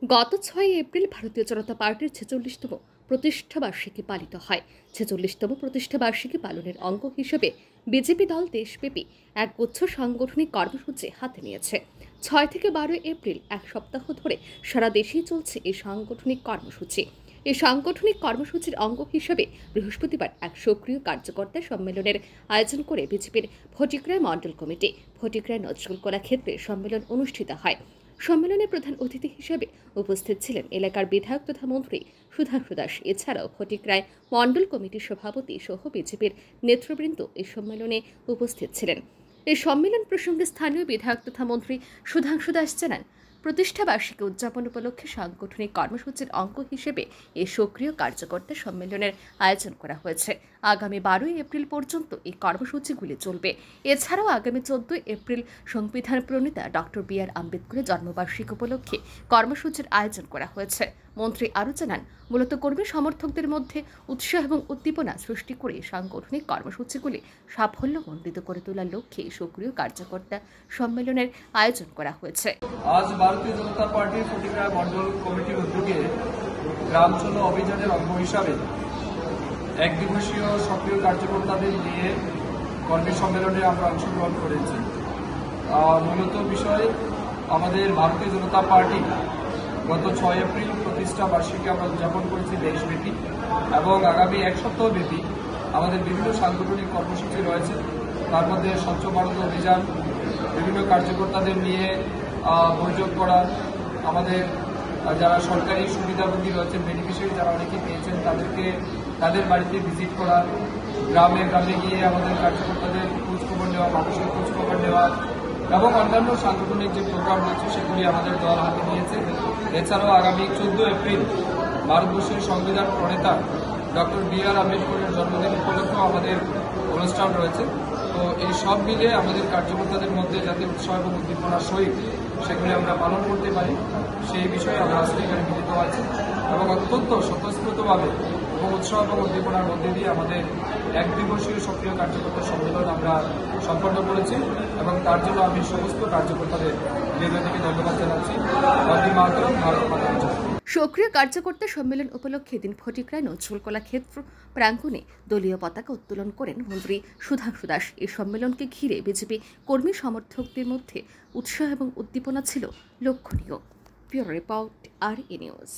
গত ৬ এপ্রিল ভারতীয় জনতা পার্টির ৪৬তম প্রতিষ্ঠাবার্ষিকী পালিত হয়। ৪৬তম প্রতিষ্ঠাবার্ষিকী পালনের অঙ্গ হিসেবে বিজেপি দল দেশব্যাপী একগুচ্ছ সাংগঠনিক কর্মসূচি হাতে নিয়েছে। ৬ থেকে ১২ এপ্রিল এক সপ্তাহ ধরে সারা দেশেই চলছে এই সাংগঠনিক কর্মসূচি। এই সাংগঠনিক কর্মসূচির অঙ্গ হিসেবে বৃহস্পতিবার এক সক্রিয় কার্যকর্তা সম্মেলনের আয়োজন করে বিজেপির ফটিকরায় মণ্ডল কমিটি ফটিকরায় নজরুল কলা ক্ষেত্রে সম্মেলন অনুষ্ঠিত হয়। সম্মেলনে প্রধান অতিথি হিসেবে উপস্থিত ছিলেন এলাকার বিধায়ক তথা মন্ত্রী সুধাংশু দাস। এছাড়াও ফটিকরায় মণ্ডল কমিটির সভাপতি সহ বিজেপির নেতৃবৃন্দ এই সম্মেলনে উপস্থিত ছিলেন। এই সম্মেলন প্রসঙ্গে স্থানীয় বিধায়ক তথা মন্ত্রী সুধাংশু দাস জানান, প্রতিষ্ঠাবার্ষিকী উদযাপন উপলক্ষে সাংগঠনিক কর্মসূচির অঙ্গ হিসেবে এই সক্রিয় কার্যকর্তা সম্মেলনের আয়োজন করা হয়েছে। আগামী ১২ এপ্রিল পর্যন্ত এই কর্মসূচিগুলি চলবে। এছাড়াও আগামী ১৪ এপ্রিল সংবিধান প্রণেতা ডক্টর বি.আর. আম্বেদকরের জন্মবার্ষিকী উপলক্ষে কর্মসূচির আয়োজন করা হয়েছে। মন্ত্রী আরও জানান, মূলত কর্মী সমর্থকদের মধ্যে উৎসাহ এবং উদ্দীপনা সৃষ্টি করে সাংগঠনিক কর্মসূচিগুলি সাফল্যমণ্ডিত করে তোলার লক্ষ্যে সক্রিয় কার্যকর্তা সম্মেলনের আয়োজন করা হয়েছে। আজ ভারতীয় জনতা পার্টির ফটিকরায় মণ্ডল কমিটির উদ্যোগে গ্রাম চলো অভিযানের অঙ্গ হিসাবে এক দিবসীয় সক্রিয় কার্যকর্তাদের নিয়ে কর্মী সম্মেলনে আমরা অংশগ্রহণ করেছি। মূলত বিষয় আমাদের ভারতীয় জনতা পার্টি গত ৬ এপ্রিল প্রতিষ্ঠা বার্ষিকী আমরা উদযাপন করেছি দেশব্যাপী, এবং আগামী এক সপ্তাহ ব্যাপী আমাদের বিভিন্ন সাংগঠনিক কর্মসূচি রয়েছে। তার মধ্যে স্বচ্ছ ভারত অভিযান, বিভিন্ন কার্যকর্তাদের নিয়ে বৈঠক করা, আমাদের যারা সরকারি সুবিধাভোগী রয়েছেন, বেনিফিশিয়ারি যারা অনেকেই পেয়েছেন তাদেরকে তাদের বাড়িতে ভিজিট করা, গ্রামে গ্রামে গিয়ে আমাদের কার্যকর্তাদের খোঁজখবর নেওয়া, মানুষের খোঁজখবর নেওয়া এবং অন্যান্য সাংগঠনিক যে প্রোগ্রাম রয়েছে সেগুলি আমাদের দল হাতে নিয়েছে। এছাড়াও আগামী ১৪ এপ্রিল ভারতবর্ষের সংবিধান প্রণেতা ডক্টর বি.আর. আম্বেদকরের জন্মদিন উপলক্ষেও আমাদের অনুষ্ঠান রয়েছে। তো এই সব মিলে আমাদের কার্যকর্তাদের মধ্যে যাতে উৎসাহ এবং উদ্দীপনার সহিত সেগুলি আমরা পালন করতে পারি সেই বিষয়ে আমরা আজকে এখানে মিলিত আছি, এবং অত্যন্ত স্বতঃস্ফূর্তভাবে এবং উৎসাহ এবং উদ্দীপনার মধ্যে দিয়ে আমাদের এক দিবসীয় সক্রিয় কার্যকর্তা সম্মেলন আমরা সম্পন্ন করেছি, এবং তার জন্য আমি সমস্ত কার্যকর্তাদের হৃদয় থেকে ধন্যবাদ জানাচ্ছি। বন্দে মাতরম, ভারত মাতা কি জয়। সক্রিয় কার্যকর্তা সম্মেলন উপলক্ষে দিন ফটিকরায় নজরুল কলা ক্ষেত্র প্রাঙ্গণে দলীয় পতাকা উত্তোলন করেন মন্ত্রী সুধাংশু দাস। এই সম্মেলনকে ঘিরে বিজেপি কর্মী সমর্থকদের মধ্যে উৎসাহ এবং উদ্দীপনা ছিল লক্ষণীয়। ব্যুরো রিপোর্ট, আর নিউজ।